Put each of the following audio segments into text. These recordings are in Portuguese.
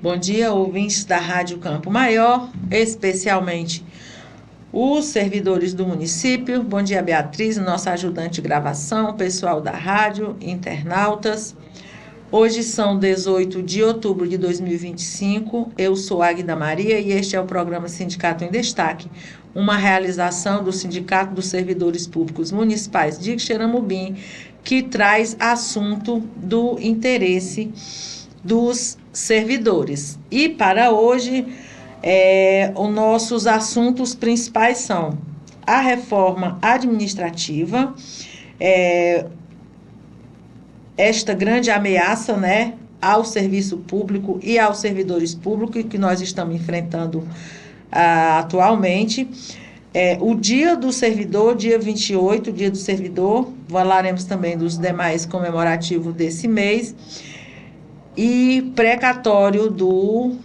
Bom dia, ouvintes da Rádio Campo Maior, especialmente os servidores do município. Bom dia, Beatriz, nossa ajudante de gravação, pessoal da rádio, internautas. Hoje são 18 de outubro de 2025. Eu sou Águida Maria e este é o programa Sindicato em Destaque, uma realização do Sindicato dos Servidores Públicos Municipais de Xeramobim, que traz assunto do interesse dos servidores. E para hoje, os nossos assuntos principais são a reforma administrativa, esta grande ameaça, né, ao serviço público e aos servidores públicos que nós estamos enfrentando atualmente. O Dia do Servidor, dia 28, Dia do Servidor, falaremos também dos demais comemorativos desse mês, e precatório do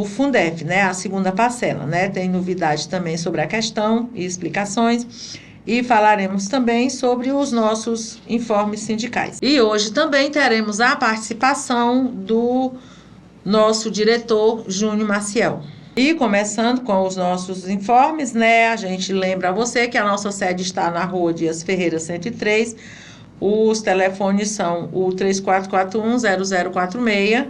Fundef, né, a segunda parcela, né, tem novidade também sobre a questão e explicações, e falaremos também sobre os nossos informes sindicais. E hoje também teremos a participação do nosso diretor, Júnior Maciel. E começando com os nossos informes, né, a gente lembra a você que a nossa sede está na Rua Dias Ferreira 103, os telefones são o 3441-0046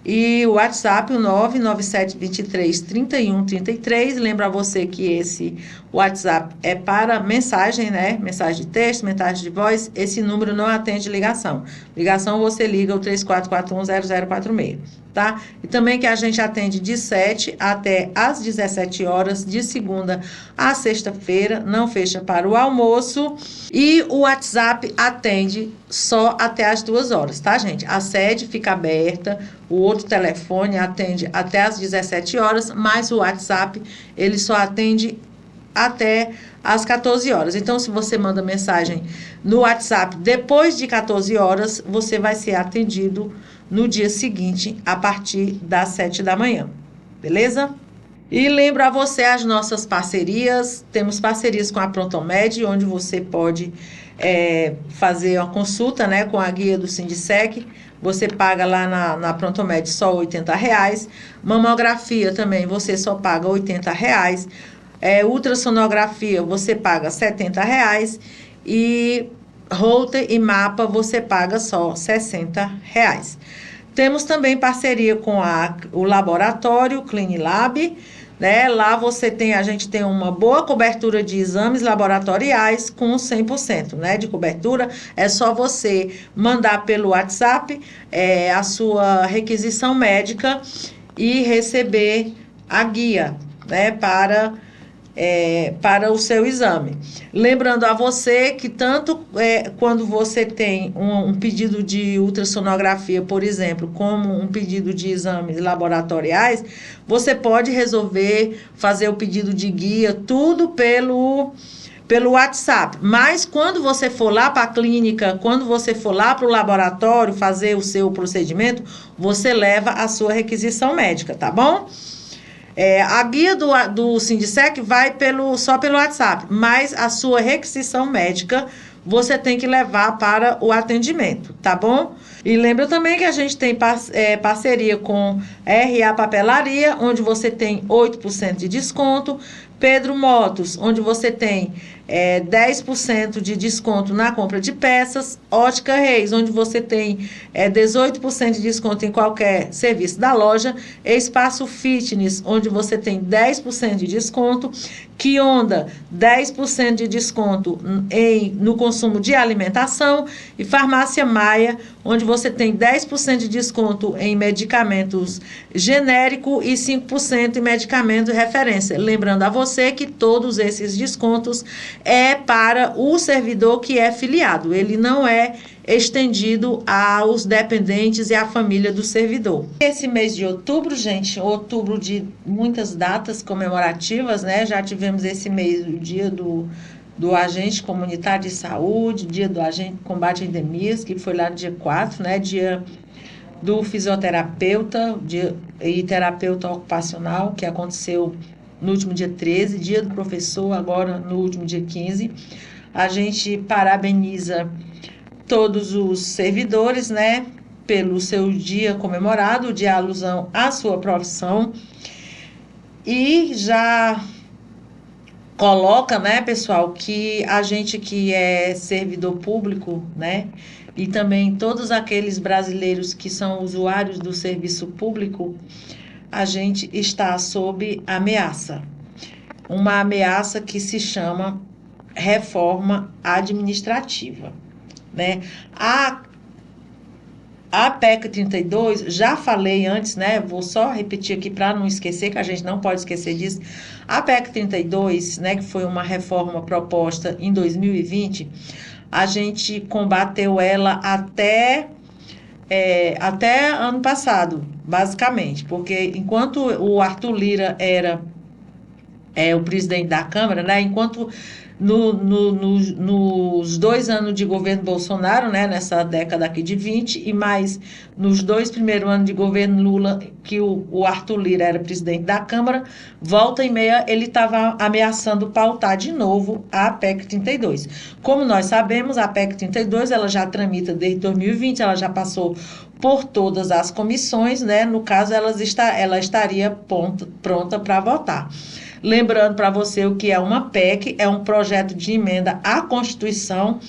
e o WhatsApp, o 99723-3133. Lembra você que esse WhatsApp é para mensagem, né? Mensagem de texto, mensagem de voz. Esse número não atende ligação. Ligação você liga o 3441-0046, tá? E também que a gente atende de 7 até às 17 horas, de segunda a sexta-feira, não fecha para o almoço. E o WhatsApp atende só até às 2 horas, tá, gente? A sede fica aberta, o outro telefone atende até às 17 horas, mas o WhatsApp, ele só atende até às 14 horas. Então, se você manda mensagem no WhatsApp depois de 14 horas, você vai ser atendido no dia seguinte, a partir das 7 da manhã. Beleza? E lembro a você as nossas parcerias. Temos parcerias com a Prontomed, onde você pode fazer uma consulta, né, com a guia do Sindicec. Você paga lá na Prontomed só R$80. Mamografia também você só paga R$80. Ultrassonografia você paga R$70. E Holter e mapa você paga só R$60. Temos também parceria com o laboratório Clinilab, né? Lá a gente tem uma boa cobertura de exames laboratoriais com 100%, né, de cobertura. É só você mandar pelo WhatsApp a sua requisição médica e receber a guia, né, para o seu exame. Lembrando a você que tanto quando você tem um pedido de ultrassonografia, por exemplo, como um pedido de exames laboratoriais, você pode fazer o pedido de guia, tudo pelo WhatsApp. Mas quando você for lá para a clínica, quando você for lá para o laboratório fazer o seu procedimento, você leva a sua requisição médica, tá bom? A guia do Sindicec vai só pelo WhatsApp, mas a sua requisição médica você tem que levar para o atendimento, tá bom? E lembra também que a gente tem parceria com RA Papelaria, onde você tem 8% de desconto, Pedro Motos, onde você tem 10% de desconto na compra de peças, Ótica Reis, onde você tem 18% de desconto em qualquer serviço da loja, Espaço Fitness, onde você tem 10% de desconto, Kionda, 10% de desconto no consumo de alimentação, e Farmácia Maia, onde você tem 10% de desconto em medicamentos genéricos e 5% em medicamentos de referência. Lembrando a você que todos esses descontos é para o servidor que é filiado, ele não é estendido aos dependentes e à família do servidor. Esse mês de outubro, gente, outubro de muitas datas comemorativas, né? Já tivemos esse mês o dia do agente comunitário de saúde, dia do agente combate a endemias, que foi lá no dia 4, né? Dia do fisioterapeuta e terapeuta ocupacional, que aconteceu no último dia 13, dia do professor, agora no último dia 15. A gente parabeniza todos os servidores, né, pelo seu dia comemorado, de alusão à sua profissão. E já coloca, né, pessoal, que a gente que é servidor público, né, e também todos aqueles brasileiros que são usuários do serviço público, a gente está sob ameaça. Uma ameaça que se chama reforma administrativa, né? A PEC 32, já falei antes, né? Vou só repetir aqui para não esquecer, que a gente não pode esquecer disso. A PEC 32, né, que foi uma reforma proposta em 2020, a gente combateu ela até ano passado, basicamente, porque enquanto o Arthur Lira era o presidente da Câmara, né? Enquanto nos 2 anos de governo Bolsonaro, né? Nessa década aqui de 20, e mais nos 2 primeiros anos de governo Lula, que o Arthur Lira era presidente da Câmara, volta e meia ele estava ameaçando pautar de novo a PEC 32. Como nós sabemos, a PEC 32 ela já tramita desde 2020, ela já passou por todas as comissões, né? No caso, ela estaria pronta para votar. Lembrando para você o que é uma PEC, é um projeto de emenda à Constituição,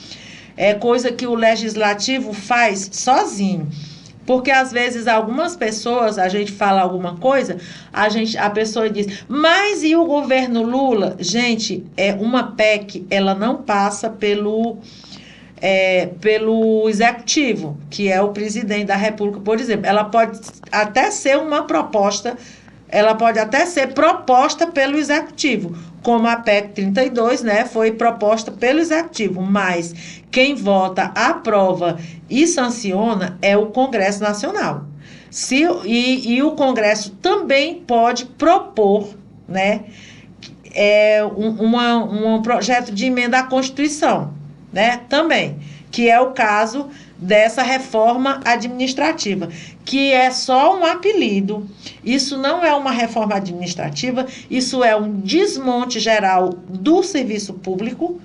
é coisa que o Legislativo faz sozinho. Porque às vezes algumas pessoas, a gente fala alguma coisa, a pessoa diz, mas e o governo Lula? Gente, uma PEC, ela não passa pelo executivo, que é o presidente da República, por exemplo. Ela pode até ser uma proposta, ela pode até ser proposta pelo executivo, como a PEC 32, né, foi proposta pelo executivo, mas quem vota, aprova e sanciona é o Congresso Nacional. E o Congresso também pode propor, né, um projeto de emenda à Constituição, né, também, que é o caso dessa reforma administrativa, que é só um apelido. Isso não é uma reforma administrativa, isso é um desmonte geral do serviço público.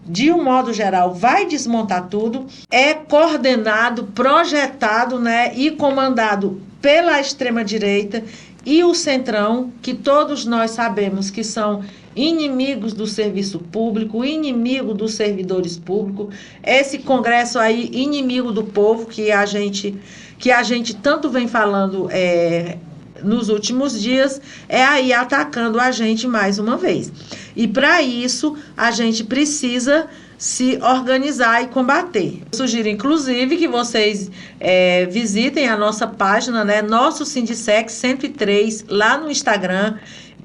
De um modo geral, vai desmontar tudo. É coordenado, projetado, né, e comandado pela extrema-direita e o Centrão, que todos nós sabemos que são inimigos do serviço público, inimigo dos servidores públicos. Esse Congresso aí, inimigo do povo, que a gente tanto vem falando nos últimos dias, aí atacando a gente mais uma vez. E para isso, a gente precisa se organizar e combater. Eu sugiro, inclusive, que vocês visitem a nossa página, né, Nosso Sindicec 103, lá no Instagram,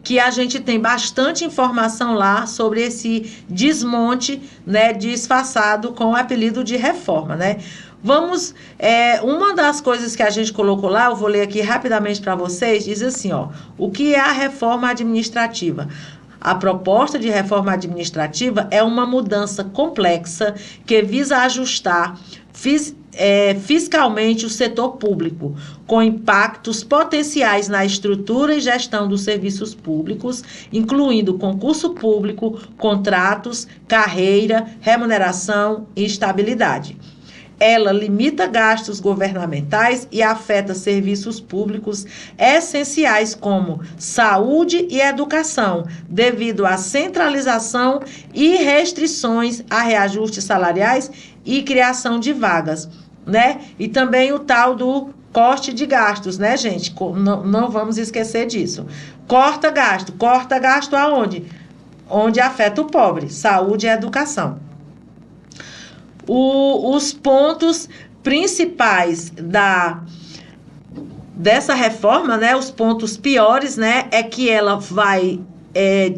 que a gente tem bastante informação lá sobre esse desmonte, né, disfarçado com o apelido de reforma, né? Vamos, uma das coisas que a gente colocou lá, eu vou ler aqui rapidamente para vocês, diz assim, ó, o que é a reforma administrativa? A proposta de reforma administrativa é uma mudança complexa que visa ajustar fiscalmente o setor público, com impactos potenciais na estrutura e gestão dos serviços públicos, incluindo concurso público, contratos, carreira, remuneração e estabilidade. Ela limita gastos governamentais e afeta serviços públicos essenciais como saúde e educação, devido à centralização e restrições a reajustes salariais e criação de vagas, né? E também o tal do corte de gastos, né, gente? Não vamos esquecer disso. Corta gasto aonde? Onde afeta o pobre, saúde e educação. Os pontos principais dessa reforma, né, os pontos piores, né, é que ela vai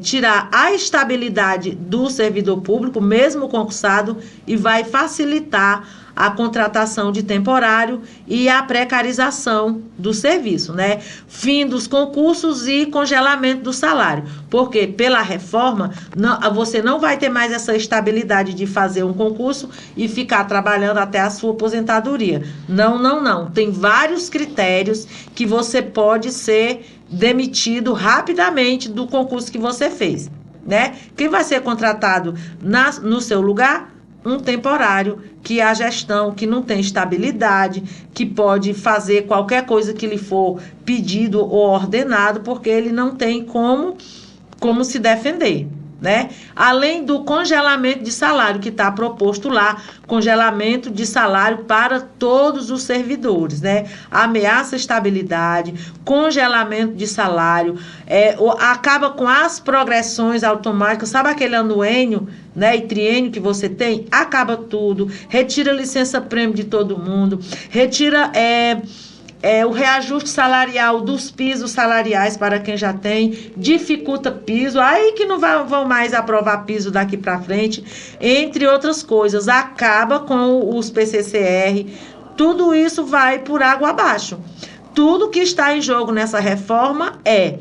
tirar a estabilidade do servidor público, mesmo concursado, e vai facilitar a contratação de temporário e a precarização do serviço, né? Fim dos concursos e congelamento do salário. Porque pela reforma, você não vai ter mais essa estabilidade de fazer um concurso e ficar trabalhando até a sua aposentadoria. Não. Tem vários critérios que você pode ser demitido rapidamente do concurso que você fez, né? Quem vai ser contratado no seu lugar? um temporário, que a gestão que não tem estabilidade, que pode fazer qualquer coisa que lhe for pedido ou ordenado, porque ele não tem como se defender, né? Além do congelamento de salário que está proposto lá, congelamento de salário para todos os servidores, né? Ameaça a estabilidade, congelamento de salário, acaba com as progressões automáticas, sabe aquele anuênio, né, e triênio que você tem? Acaba tudo, retira licença-prêmio de todo mundo, retira o reajuste salarial dos pisos salariais para quem já tem, dificulta piso, aí que não vão mais aprovar piso daqui para frente, entre outras coisas, acaba com os PCCR, tudo isso vai por água abaixo. Tudo que está em jogo nessa reforma é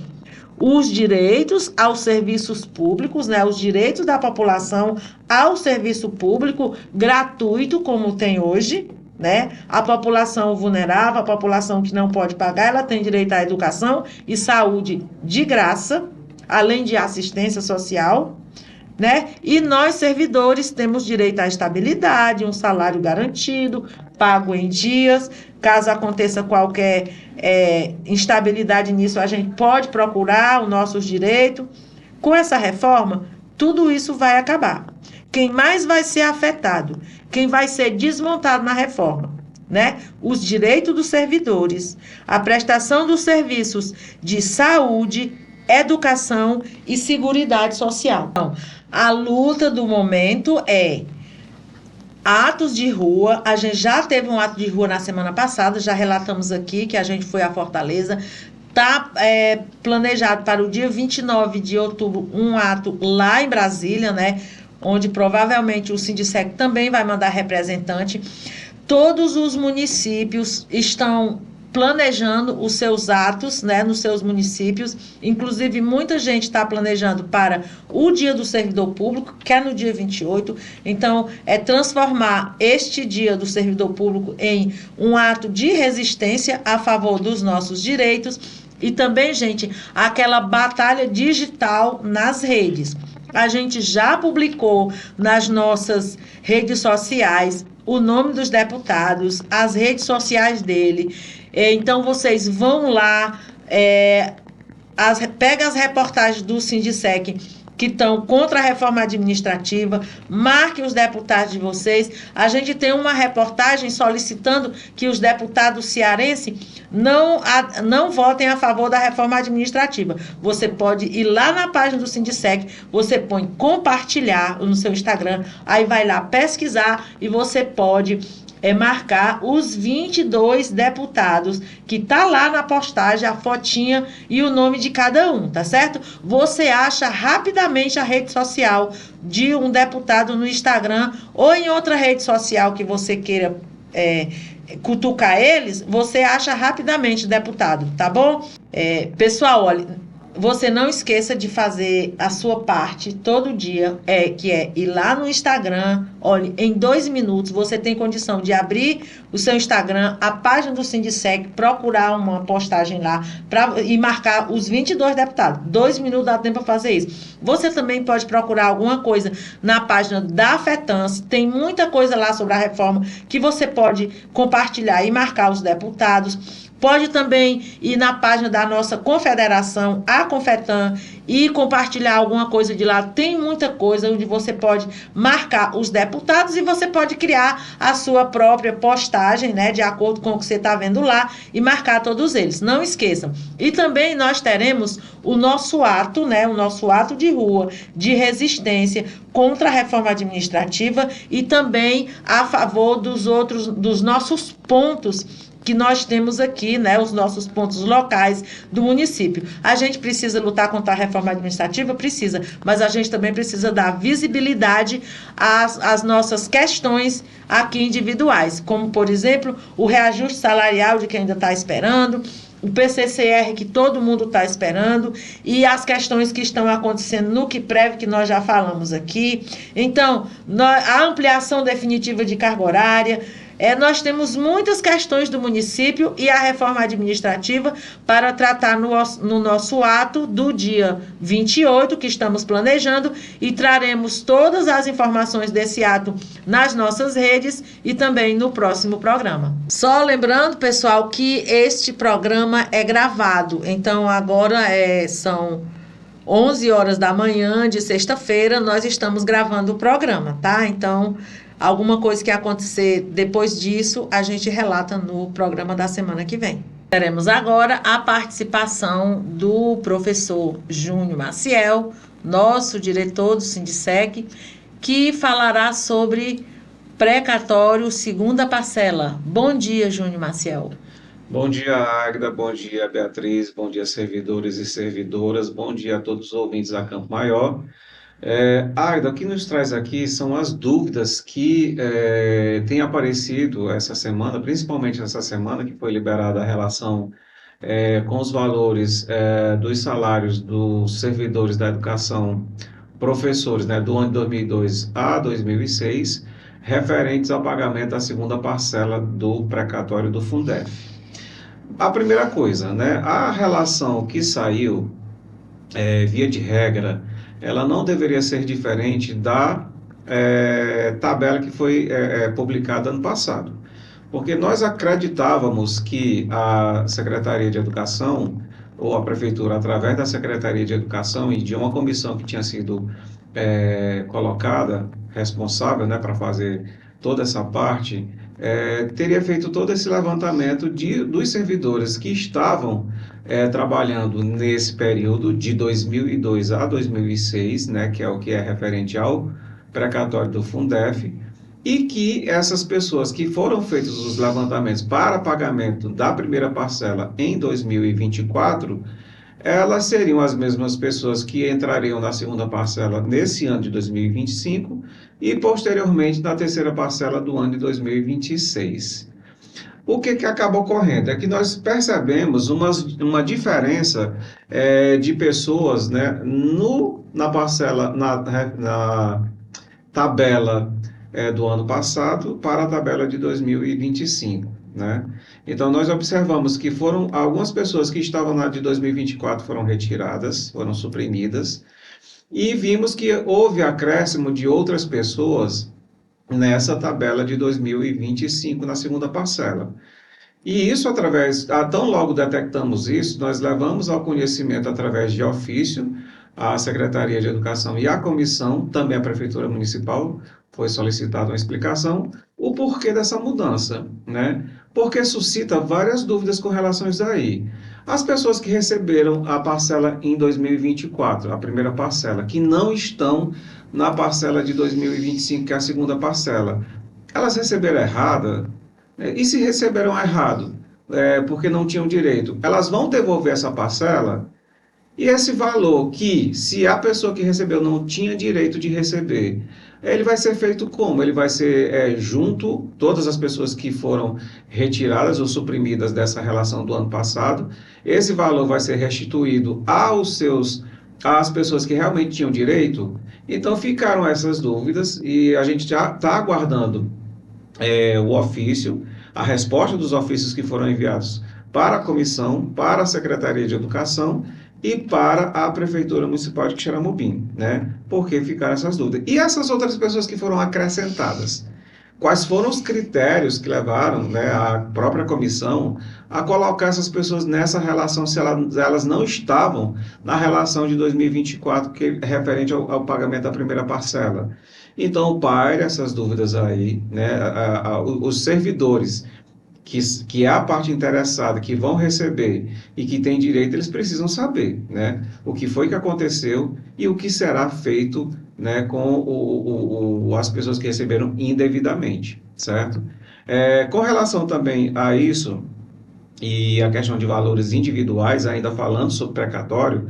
os direitos aos serviços públicos, né, os direitos da população ao serviço público gratuito, como tem hoje, né? A população vulnerável, a população que não pode pagar, ela tem direito à educação e saúde de graça, além de assistência social, né? E nós, servidores, temos direito à estabilidade, um salário garantido, pago em dias. Caso aconteça qualquer instabilidade nisso, a gente pode procurar os nossos direitos. Com essa reforma, tudo isso vai acabar. Quem mais vai ser afetado, quem vai ser desmontado na reforma, né? Os direitos dos servidores, a prestação dos serviços de saúde, educação e seguridade social. Então, a luta do momento é atos de rua. A gente já teve um ato de rua na semana passada, já relatamos aqui que a gente foi à Fortaleza. Está planejado para o dia 29 de outubro um ato lá em Brasília, né? Onde provavelmente o Sindicec também vai mandar representante. Todos os municípios estão planejando os seus atos, né, nos seus municípios. Inclusive, muita gente está planejando para o Dia do Servidor Público, que é no dia 28. Então, é transformar este Dia do Servidor Público em um ato de resistência a favor dos nossos direitos. E também, gente, aquela batalha digital nas redes. A gente já publicou nas nossas redes sociais o nome dos deputados, as redes sociais dele. Então, vocês vão lá, pega as reportagens do Sindicec que estão contra a reforma administrativa, marque os deputados de vocês. A gente tem uma reportagem solicitando que os deputados cearenses não votem a favor da reforma administrativa. Você pode ir lá na página do Sindicec, você põe compartilhar no seu Instagram, aí vai lá pesquisar e você pode marcar os 22 deputados, que tá lá na postagem, a fotinha e o nome de cada um, tá certo? Você acha rapidamente a rede social de um deputado no Instagram ou em outra rede social que você queira cutucar eles, você acha rapidamente, deputado, tá bom? Pessoal, olha, você não esqueça de fazer a sua parte todo dia, que é ir lá no Instagram. Olha, em 2 minutos você tem condição de abrir o seu Instagram, a página do Sindicec, procurar uma postagem lá e marcar os 22 deputados. 2 minutos dá tempo para fazer isso. Você também pode procurar alguma coisa na página da FETANS, tem muita coisa lá sobre a reforma que você pode compartilhar e marcar os deputados. Pode também ir na página da nossa confederação, a Confetan, e compartilhar alguma coisa de lá. Tem muita coisa onde você pode marcar os deputados e você pode criar a sua própria postagem, né, de acordo com o que você está vendo lá, e marcar todos eles. Não esqueçam. E também nós teremos o nosso ato, né, o nosso ato de rua, de resistência contra a reforma administrativa e também a favor dos nossos pontos que nós temos aqui, né, os nossos pontos locais do município. A gente precisa lutar contra a reforma administrativa? Precisa, mas a gente também precisa dar visibilidade às nossas questões aqui individuais, como, por exemplo, o reajuste salarial de quem ainda está esperando, o PCCR que todo mundo está esperando e as questões que estão acontecendo no QUIPREV, que nós já falamos aqui. Então, a ampliação definitiva de carga horária, Nós temos muitas questões do município e a reforma administrativa para tratar no nosso ato do dia 28, que estamos planejando, e traremos todas as informações desse ato nas nossas redes e também no próximo programa. Só lembrando, pessoal, que este programa é gravado, então agora são 11 horas da manhã de sexta-feira, nós estamos gravando o programa, tá? Então, alguma coisa que acontecer depois disso, a gente relata no programa da semana que vem. Teremos agora a participação do professor Júnior Maciel, nosso diretor do Sindicec, que falará sobre precatório segunda parcela. Bom dia, Júnior Maciel. Bom dia, Águida, bom dia, Beatriz, bom dia, servidores e servidoras, bom dia a todos os ouvintes da Campo Maior. Águida, o que nos traz aqui são as dúvidas que têm aparecido essa semana, principalmente essa semana que foi liberada a relação com os valores dos salários dos servidores da educação, professores, né, do ano de 2002 a 2006, referentes ao pagamento da segunda parcela do precatório do Fundef. A primeira coisa, né? A relação que saiu, via de regra, ela não deveria ser diferente da tabela que foi publicada ano passado. Porque nós acreditávamos que a Secretaria de Educação, ou a Prefeitura, através da Secretaria de Educação e de uma comissão que tinha sido colocada, responsável, né, para fazer toda essa parte, teria feito todo esse levantamento dos servidores que estavam trabalhando nesse período de 2002 a 2006, né, que é o que é referente ao precatório do Fundef, e que essas pessoas que foram feitos os levantamentos para pagamento da primeira parcela em 2024, elas seriam as mesmas pessoas que entrariam na segunda parcela nesse ano de 2025 e posteriormente na terceira parcela do ano de 2026. O que acaba ocorrendo é que nós percebemos uma diferença de pessoas, né, na parcela, na tabela do ano passado para a tabela de 2025, né? Então, nós observamos que foram algumas pessoas que estavam na de 2024 foram retiradas, foram suprimidas, e vimos que houve acréscimo de outras pessoas nessa tabela de 2025, na segunda parcela. E isso tão logo detectamos isso, nós levamos ao conhecimento através de ofício a Secretaria de Educação e a comissão, também a Prefeitura Municipal, foi solicitada uma explicação, o porquê dessa mudança, né? Porque suscita várias dúvidas com relação a isso aí. As pessoas que receberam a parcela em 2024, a primeira parcela, que não estão na parcela de 2025, que é a segunda parcela, elas receberam errada? E se receberam errado, porque não tinham direito, elas vão devolver essa parcela? E esse valor que, se a pessoa que recebeu não tinha direito de receber, ele vai ser feito como? Ele vai ser junto, todas as pessoas que foram retiradas ou suprimidas dessa relação do ano passado, esse valor vai ser restituído às pessoas que realmente tinham direito? Então ficaram essas dúvidas e a gente já está aguardando o ofício, a resposta dos ofícios que foram enviados para a comissão, para a Secretaria de Educação e para a Prefeitura Municipal de Quixeramobim, né? Porque ficaram essas dúvidas. E essas outras pessoas que foram acrescentadas? Quais foram os critérios que levaram, né, a própria comissão a colocar essas pessoas nessa relação, se elas não estavam na relação de 2024, que é referente ao pagamento da primeira parcela? Então, paire essas dúvidas aí, né? Os servidores que é a parte interessada, que vão receber e que tem direito, eles precisam saber, né, o que foi que aconteceu e o que será feito, né, com as pessoas que receberam indevidamente, certo? Com relação também a isso, e a questão de valores individuais, ainda falando sobre precatório,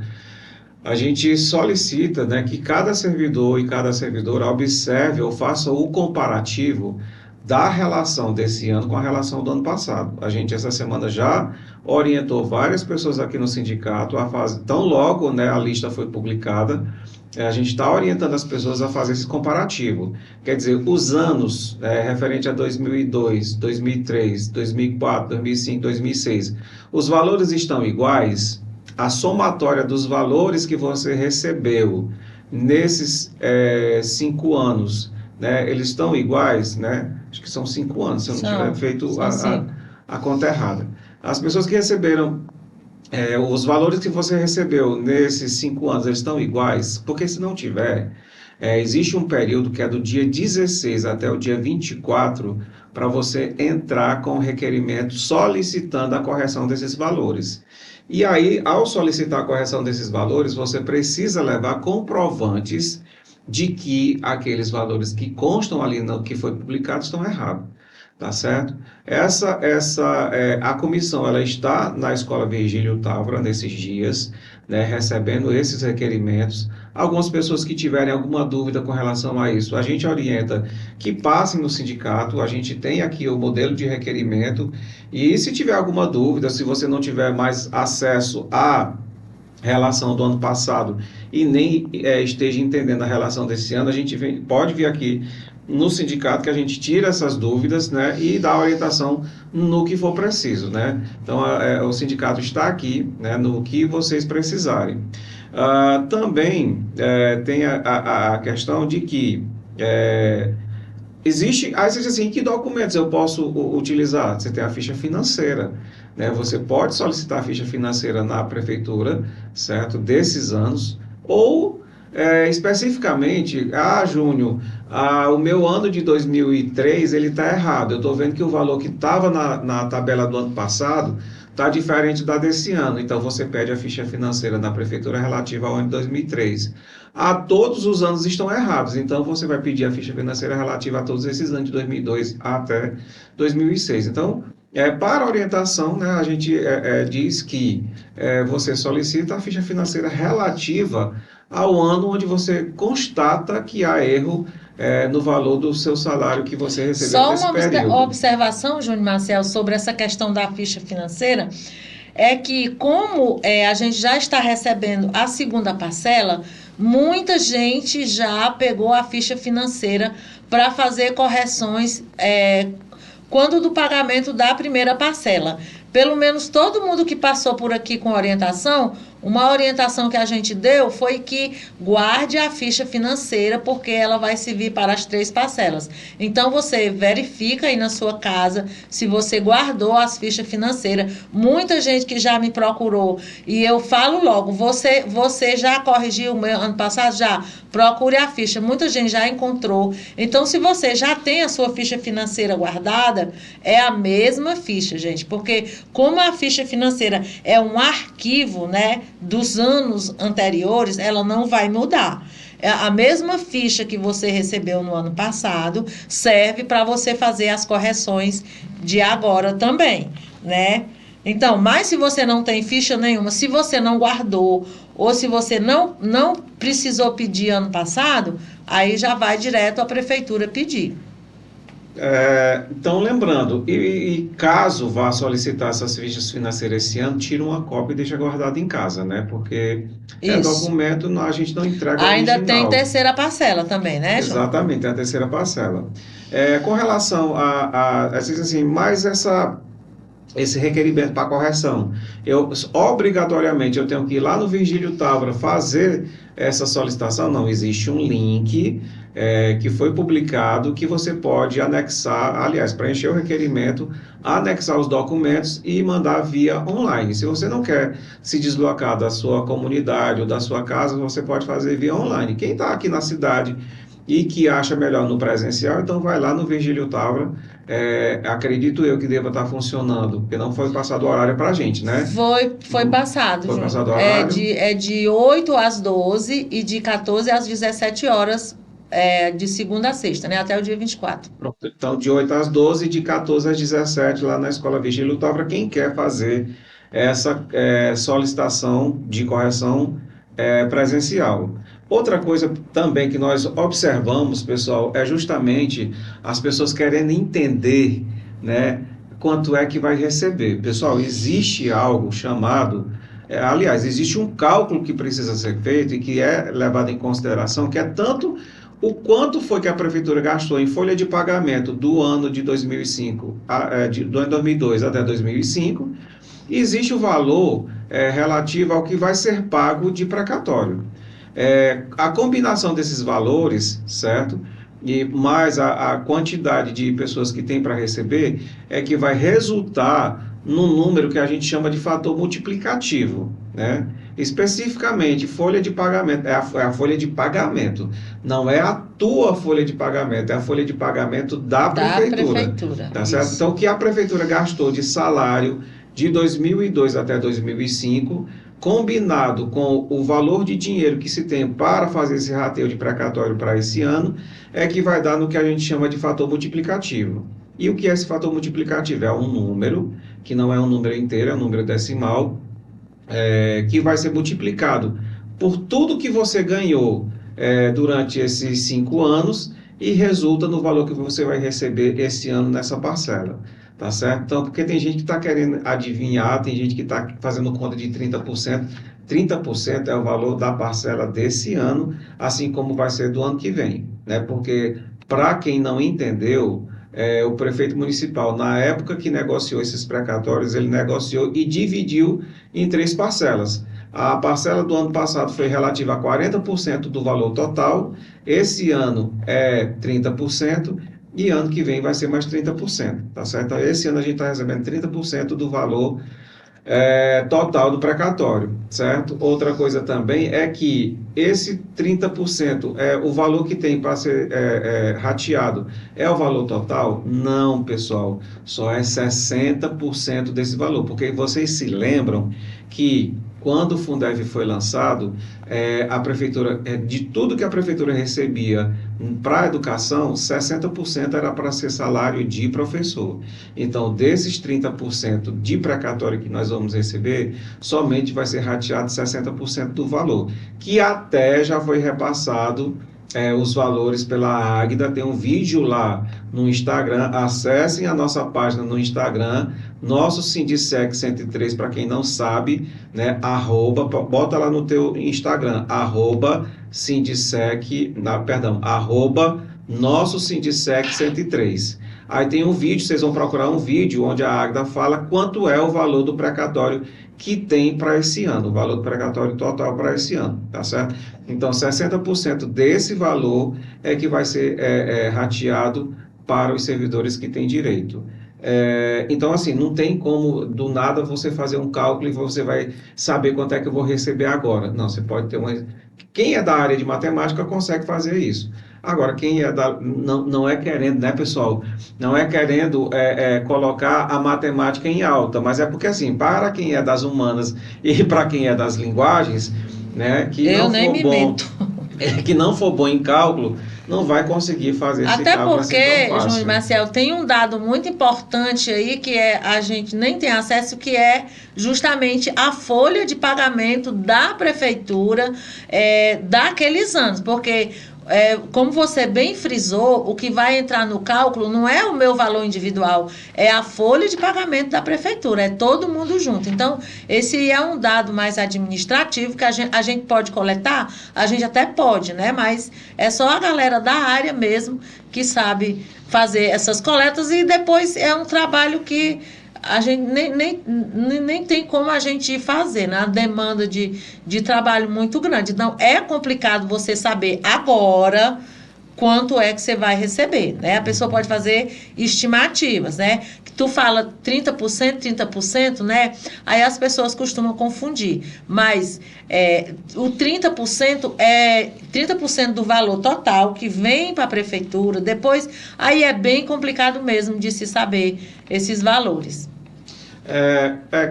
a gente solicita, né, que cada servidor e cada servidora observe ou faça o comparativo da relação desse ano com a relação do ano passado. A gente, essa semana, já orientou várias pessoas aqui no sindicato a fazer, tão logo, né, a lista foi publicada, a gente está orientando as pessoas a fazer esse comparativo. Quer dizer, os anos referente a 2002, 2003, 2004, 2005, 2006, os valores estão iguais? A somatória dos valores que você recebeu nesses 5 anos, né, eles estão iguais, né? Acho que são 5 anos, se eu não tiver feito a conta errada. As pessoas que receberam os valores que você recebeu nesses 5 anos, eles estão iguais? Porque se não tiver, existe um período que é do dia 16 até o dia 24 para você entrar com o requerimento solicitando a correção desses valores. E aí, ao solicitar a correção desses valores, você precisa levar comprovantes de que aqueles valores que constam ali no que foi publicado estão errados. Tá certo? A comissão ela está na Escola Virgílio Távora nesses dias, né, recebendo esses requerimentos. Algumas pessoas que tiverem alguma dúvida com relação a isso, a gente orienta que passem no sindicato, a gente tem aqui o modelo de requerimento, e se tiver alguma dúvida, se você não tiver mais acesso à relação do ano passado e nem esteja entendendo a relação desse ano, a gente pode vir aqui no sindicato que a gente tira essas dúvidas, né, e dá orientação no que for preciso, né? Então, o sindicato está aqui, né, no que vocês precisarem. Também tem a questão de que existe, aí você diz assim, que documentos eu posso utilizar? Você tem a ficha financeira, né? Você pode solicitar a ficha financeira na prefeitura, certo? Desses anos, ou especificamente, Júnior, o meu ano de 2003, ele está errado. Eu estou vendo que o valor que estava na tabela do ano passado está diferente da desse ano. Então, você pede a ficha financeira da prefeitura relativa ao ano de 2003. Todos os anos estão errados. Então, você vai pedir a ficha financeira relativa a todos esses anos de 2002 até 2006. Então, para orientação, né, a gente diz que você solicita a ficha financeira relativa ao ano onde você constata que há erro no valor do seu salário que você recebeu nesse período. Só uma observação, Júnior Marcel, sobre essa questão da ficha financeira, é que como a gente já está recebendo a segunda parcela, muita gente já pegou a ficha financeira para fazer correções quando do pagamento da primeira parcela. Pelo menos todo mundo que passou por aqui com orientação, uma orientação que a gente deu foi que guarde a ficha financeira, porque ela vai servir para as 3 parcelas. Então, você verifica aí na sua casa se você guardou as fichas financeiras. Muita gente que já me procurou, e eu falo logo, você já corrigiu o meu ano passado? Já. Procure a ficha. Muita gente já encontrou. Então, se você já tem a sua ficha financeira guardada, é a mesma ficha, gente, porque como a ficha financeira é um arquivo, né, dos anos anteriores, ela não vai mudar. A mesma ficha que você recebeu no ano passado serve para você fazer as correções de agora também, né? Então, mas se você não tem ficha nenhuma, se você não guardou, ou se você não precisou pedir ano passado, aí já vai direto à prefeitura pedir. Então, lembrando, e caso vá solicitar essas fichas financeiras esse ano, tira uma cópia e deixa guardado em casa, né? Porque documento, a gente não entrega Ainda original. tem terceira parcela também, né, João? Exatamente, tem a terceira parcela. Com relação assim, mais esse requerimento para correção, obrigatoriamente eu tenho que ir lá no Virgílio Távora fazer essa solicitação? Não, existe um link que foi publicado que você pode anexar, aliás, preencher o requerimento, anexar os documentos e mandar via online. Se você não quer se deslocar da sua comunidade ou da sua casa, você pode fazer via online. Quem está aqui na cidade e que acha melhor no presencial, então vai lá no Virgílio Távora. Acredito eu que deva estar funcionando, porque não foi passado o horário para a gente, né? Foi passado, Foi João. passado o horário? É de 8 às 12 e de 14 às 17 horas, de segunda a sexta, né? Até o dia 24. Pronto. Então, de 8 às 12 e de 14 às 17, lá na Escola Virgílio Távora, quem quer fazer essa solicitação de correção presencial. Outra coisa também que nós observamos, pessoal, é justamente as pessoas querendo entender, né, quanto é que vai receber. Pessoal, existe algo chamado, aliás, existe um cálculo que precisa ser feito e que é levado em consideração, que é tanto o quanto foi que a prefeitura gastou em folha de pagamento do ano de 2005, do ano 2002 até 2005, e existe o valor relativo ao que vai ser pago de precatório. A combinação desses valores, certo? E mais a quantidade de pessoas que tem para receber é que vai resultar num número que a gente chama de fator multiplicativo, né? Especificamente, folha de pagamento, é a folha de pagamento, não é a tua folha de pagamento, é a folha de pagamento da prefeitura, tá certo? Isso. Então, o que a prefeitura gastou de salário de 2002 até 2005, combinado com o valor de dinheiro que se tem para fazer esse rateio de precatório para esse ano, é que vai dar no que a gente chama de fator multiplicativo. E o que é esse fator multiplicativo? É um número, que não é um número inteiro, é um número decimal, que vai ser multiplicado por tudo que você ganhou durante esses 5 anos e resulta no valor que você vai receber esse ano nessa parcela. Tá certo? Então, porque tem gente que está querendo adivinhar, tem gente que está fazendo conta de 30%. 30% é o valor da parcela desse ano, assim como vai ser do ano que vem, né? Porque, para quem não entendeu, o prefeito municipal, na época que negociou esses precatórios, ele negociou e dividiu em 3 parcelas. A parcela do ano passado foi relativa a 40% do valor total, esse ano é 30%, e ano que vem vai ser mais 30%, tá certo? Então, esse ano a gente está recebendo 30% do valor total do precatório, certo? Outra coisa também é que esse 30% é o valor que tem para ser rateado, é o valor total? Não, pessoal, só é 60% desse valor, porque vocês se lembram que quando o Fundeb foi lançado, a prefeitura, de tudo que a prefeitura recebia para a educação, 60% era para ser salário de professor. Então, desses 30% de precatório que nós vamos receber, somente vai ser rateado 60% do valor, que até já foi repassado os valores pela Águida. Tem um vídeo lá no Instagram, acessem a nossa página no Instagram, nosso Sindicec 103, para quem não sabe, né, bota lá no teu Instagram, nosso Sindicec 103. Aí tem um vídeo, vocês vão procurar um vídeo onde a Águida fala quanto é o valor do precatório que tem para esse ano, o valor do precatório total para esse ano, tá certo? Então, 60% desse valor é que vai ser rateado para os servidores que têm direito. Então, assim, não tem como do nada você fazer um cálculo e você vai saber quanto é que eu vou receber agora. Não, você pode ter uma... Quem é da área de matemática consegue fazer isso. Agora, quem é da... Não é querendo, né, pessoal? Não é querendo colocar a matemática em alta, mas é porque, assim, para quem é das humanas e para quem é das linguagens, né, que não for bom em cálculo, não vai conseguir fazer esse Até cálculo porque, assim tão João fácil. Marcel, tem um dado muito importante aí que a gente nem tem acesso, que é justamente a folha de pagamento da prefeitura daqueles anos, porque como você bem frisou, o que vai entrar no cálculo não é o meu valor individual, é a folha de pagamento da prefeitura, é todo mundo junto. Então, esse é um dado mais administrativo que a gente pode coletar, a gente até pode, né? Mas é só a galera da área mesmo que sabe fazer essas coletas, e depois é um trabalho que a gente nem tem como a gente fazer, né? A demanda de trabalho muito grande. Então, é complicado você saber agora quanto é que você vai receber, né? A pessoa pode fazer estimativas, né? Tu fala 30%, né? Aí as pessoas costumam confundir. Mas o 30% é 30% do valor total que vem para a prefeitura. Depois, aí é bem complicado mesmo de se saber esses valores.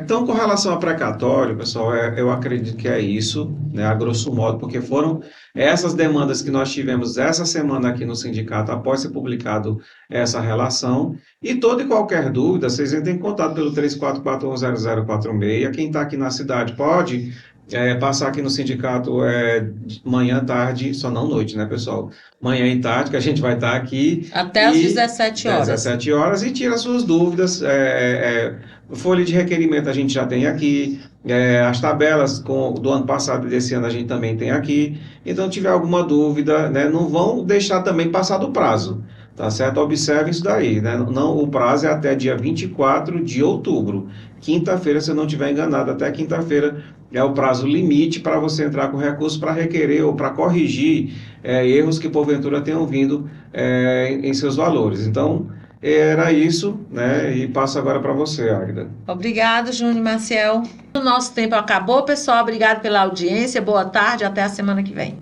Então, com relação a precatório, pessoal, eu acredito que é isso, né, a grosso modo, porque foram essas demandas que nós tivemos essa semana aqui no sindicato, após ser publicado essa relação. E toda e qualquer dúvida, vocês entrem em contato pelo 34410046. Quem está aqui na cidade pode passar aqui no sindicato de manhã, tarde, só não noite, né, pessoal? Manhã e tarde, que a gente vai estar aqui. Até às 17 horas. 17 horas e tira suas dúvidas. Folha de requerimento a gente já tem aqui. As tabelas do ano passado e desse ano a gente também tem aqui. Então, se tiver alguma dúvida, né, não vão deixar também passar do prazo. Tá certo? Observe isso daí, né? Não, o prazo é até dia 24 de outubro. Quinta-feira, se eu não estiver enganado, até quinta-feira é o prazo limite para você entrar com recurso para requerer ou para corrigir erros que porventura tenham vindo em seus valores. Então, era isso, né? E passo agora para você, Águida. Obrigado, Júnior Maciel. O nosso tempo acabou, pessoal. Obrigado pela audiência. Boa tarde. Até a semana que vem.